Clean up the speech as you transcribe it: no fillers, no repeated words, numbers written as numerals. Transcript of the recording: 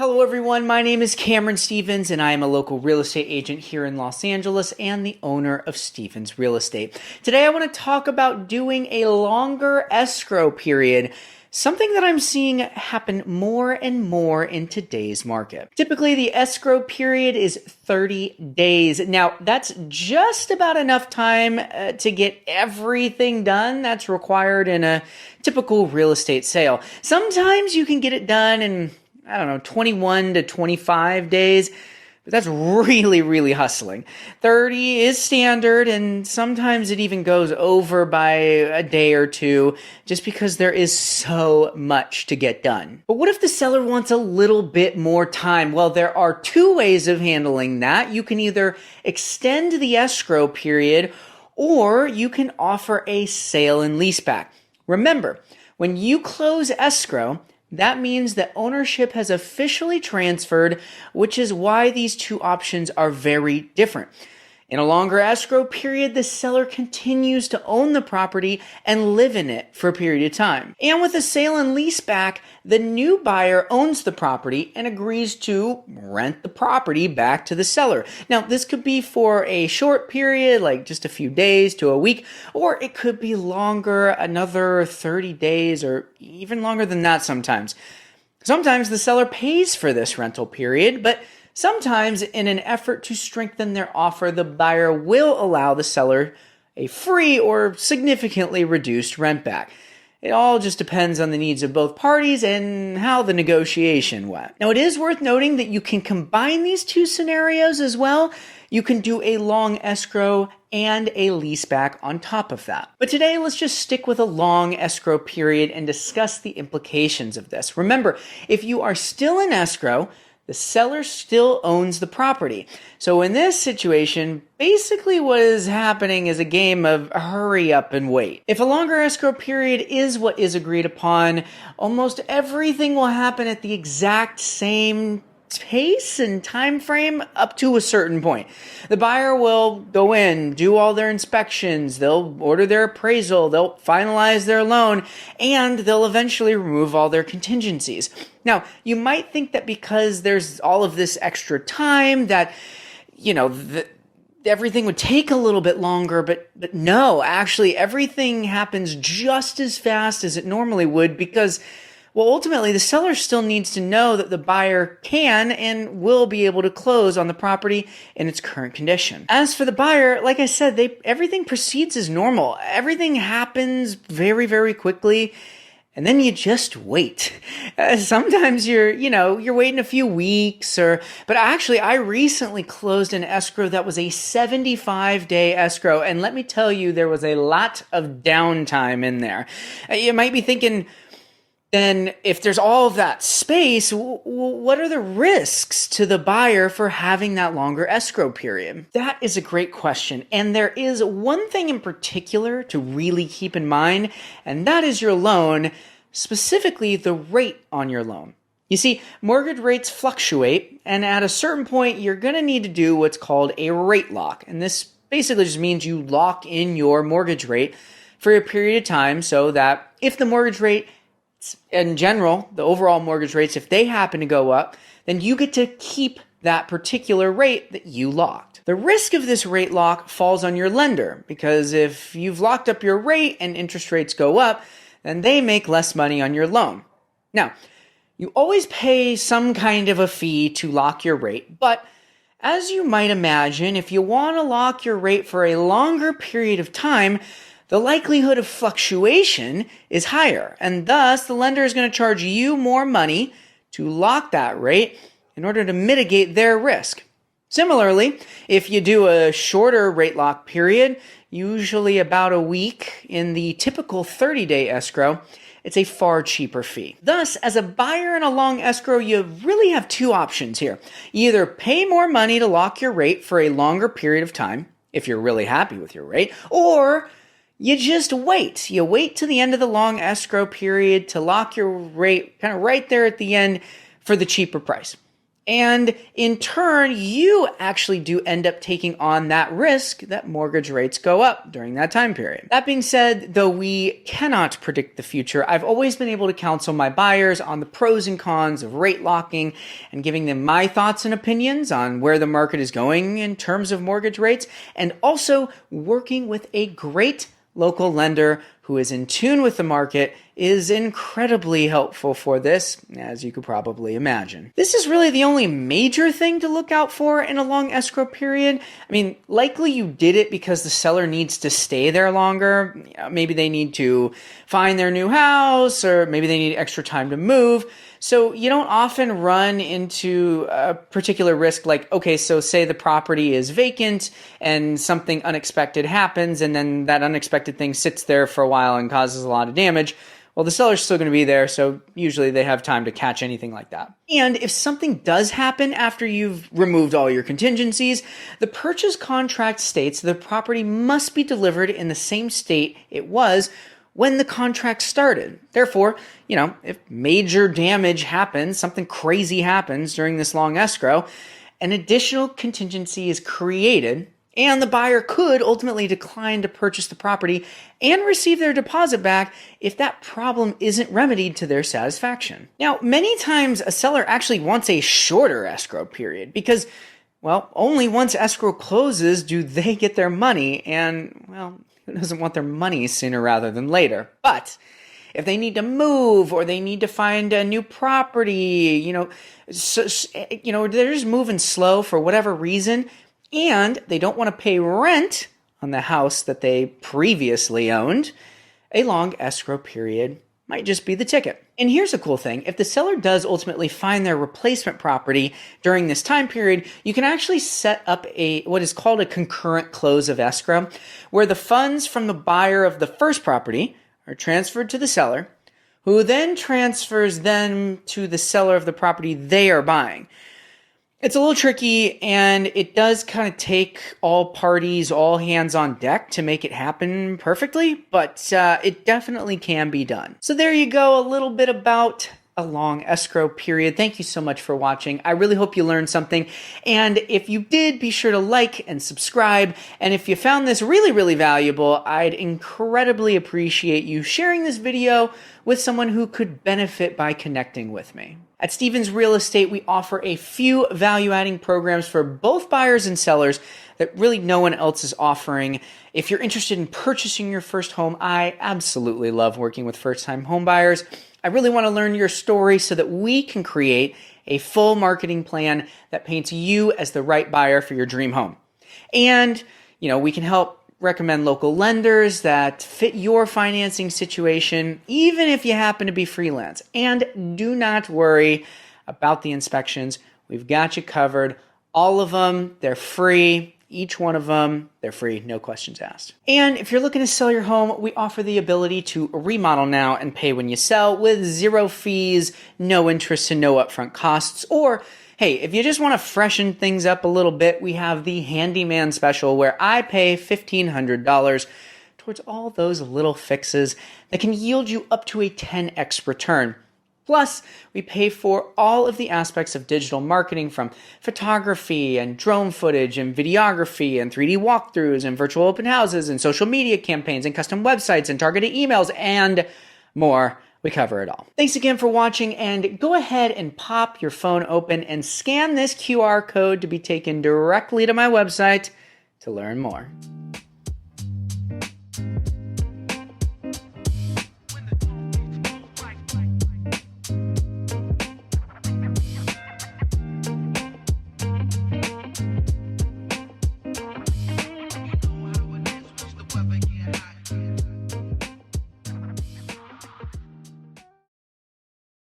Hello everyone, my name is Cameron Stevens and I am a local real estate agent here in Los Angeles and the owner of Stevens Real Estate. Today I want to talk about doing a longer escrow period, something that I'm seeing happen more and more in today's market. Typically the escrow period is 30 days. Now that's just about enough time to get everything done that's required in a typical real estate sale. Sometimes you can get it done in 21 to 25 days, but that's really hustling. 30 is standard, and sometimes it even goes over by a day or two just because there is so much to get done. But what if the seller wants a little bit more time? Well, there are two ways of handling that. You can either extend the escrow period, or you can offer a sale and leaseback. Remember, when you close escrow, that means that ownership has officially transferred, which is why these two options are very different. In a longer escrow period, the seller continues to own the property and live in it for a period of time. And with a sale and leaseback, the new buyer owns the property and agrees to rent the property back to the seller. Now, this could be for a short period, like just a few days to a week, or it could be longer, another 30 days, or even longer than that sometimes. Sometimes the seller pays for this rental period, but sometimes, in an effort to strengthen their offer, the buyer will allow the seller a free or significantly reduced rent back. It all just depends on the needs of both parties and how the negotiation went. Now, it is worth noting that you can combine these two scenarios as well. You can do a long escrow and a leaseback on top of that. But today, let's just stick with a long escrow period and discuss the implications of this. Remember, if you are still in escrow, the seller still owns the property. So in this situation, basically what is happening is a game of hurry up and wait. If a longer escrow period is what is agreed upon, almost everything will happen at the exact same pace and time frame up to a certain point. The buyer will go in, do all their inspections, they'll order their appraisal, they'll finalize their loan, and they'll eventually remove all their contingencies. Now, you might think that because there's all of this extra time that, everything would take a little bit longer, but no, actually everything happens just as fast as it normally would because ultimately, the seller still needs to know that the buyer can and will be able to close on the property in its current condition. As for the buyer, like I said, everything proceeds as normal. Everything happens very quickly, and then you just wait. Sometimes you're waiting a few weeks, but actually, I recently closed an escrow that was a 75-day escrow, and let me tell you, there was a lot of downtime in there. You might be thinking, then if there's all of that space, what are the risks to the buyer for having that longer escrow period? That is a great question. And there is one thing in particular to really keep in mind, and that is your loan, specifically the rate on your loan. You see, mortgage rates fluctuate, and at a certain point, you're going to need to do what's called a rate lock. And this basically just means you lock in your mortgage rate for a period of time so that if the mortgage rate in general, the overall mortgage rates, if they happen to go up, then you get to keep that particular rate that you locked. The risk of this rate lock falls on your lender because if you've locked up your rate and interest rates go up, then they make less money on your loan. Now, you always pay some kind of a fee to lock your rate, but as you might imagine, if you want to lock your rate for a longer period of time, the likelihood of fluctuation is higher, and thus the lender is going to charge you more money to lock that rate in order to mitigate their risk. Similarly, if you do a shorter rate lock period, usually about a week in the typical 30-day escrow, it's a far cheaper fee. Thus, as a buyer in a long escrow, you really have two options here. You either pay more money to lock your rate for a longer period of time, if you're really happy with your rate, or you just wait. You wait to the end of the long escrow period to lock your rate kind of right there at the end for the cheaper price. And in turn, you actually do end up taking on that risk that mortgage rates go up during that time period. That being said, though we cannot predict the future, I've always been able to counsel my buyers on the pros and cons of rate locking and giving them my thoughts and opinions on where the market is going in terms of mortgage rates, and also working with a great local lender who is in tune with the market is incredibly helpful for this, as you could probably imagine. This is really the only major thing to look out for in a long escrow period. I mean, likely you did it because the seller needs to stay there longer. Maybe they need to find their new house, or maybe they need extra time to move. So you don't often run into a particular risk like, okay, so say the property is vacant and something unexpected happens, and then that unexpected thing sits there for a while and causes a lot of damage. Well, the seller's still going to be there, so usually they have time to catch anything like that. And if something does happen after you've removed all your contingencies, the purchase contract states the property must be delivered in the same state it was when the contract started. Therefore, if major damage happens, something crazy happens during this long escrow, an additional contingency is created, and the buyer could ultimately decline to purchase the property and receive their deposit back if that problem isn't remedied to their satisfaction. Now, many times a seller actually wants a shorter escrow period because, well, only once escrow closes do they get their money, and, well, who doesn't want their money sooner rather than later? But if they need to move or they need to find a new property, they're just moving slow for whatever reason, and they don't want to pay rent on the house that they previously owned, a long escrow period might just be the ticket. And here's a cool thing. If the seller does ultimately find their replacement property during this time period, you can actually set up what is called a concurrent close of escrow, where the funds from the buyer of the first property are transferred to the seller, who then transfers them to the seller of the property they are buying. It's a little tricky, and it does kind of take all parties, all hands on deck to make it happen perfectly, but it definitely can be done. So there you go, a little bit about a long escrow period. Thank you so much for watching. I really hope you learned something. And if you did, be sure to like and subscribe. And if you found this really, really valuable, I'd incredibly appreciate you sharing this video with someone who could benefit by connecting with me. At Stevens Real Estate, we offer a few value-adding programs for both buyers and sellers that really no one else is offering. If you're interested in purchasing your first home, I absolutely love working with first-time home buyers. I really want to learn your story so that we can create a full marketing plan that paints you as the right buyer for your dream home. And, we can help recommend local lenders that fit your financing situation, even if you happen to be freelance. And do not worry about the inspections. We've got you covered. All of them, they're free. Each one of them, they're free, no questions asked. And if you're looking to sell your home, we offer the ability to remodel now and pay when you sell with zero fees, no interest, and no upfront costs. Or, hey, if you just want to freshen things up a little bit, we have the Handyman Special, where I pay $1,500 towards all those little fixes that can yield you up to a 10x return. Plus, we pay for all of the aspects of digital marketing, from photography and drone footage and videography and 3D walkthroughs and virtual open houses and social media campaigns and custom websites and targeted emails and more. We cover it all. Thanks again for watching, and go ahead and pop your phone open and scan this QR code to be taken directly to my website to learn more.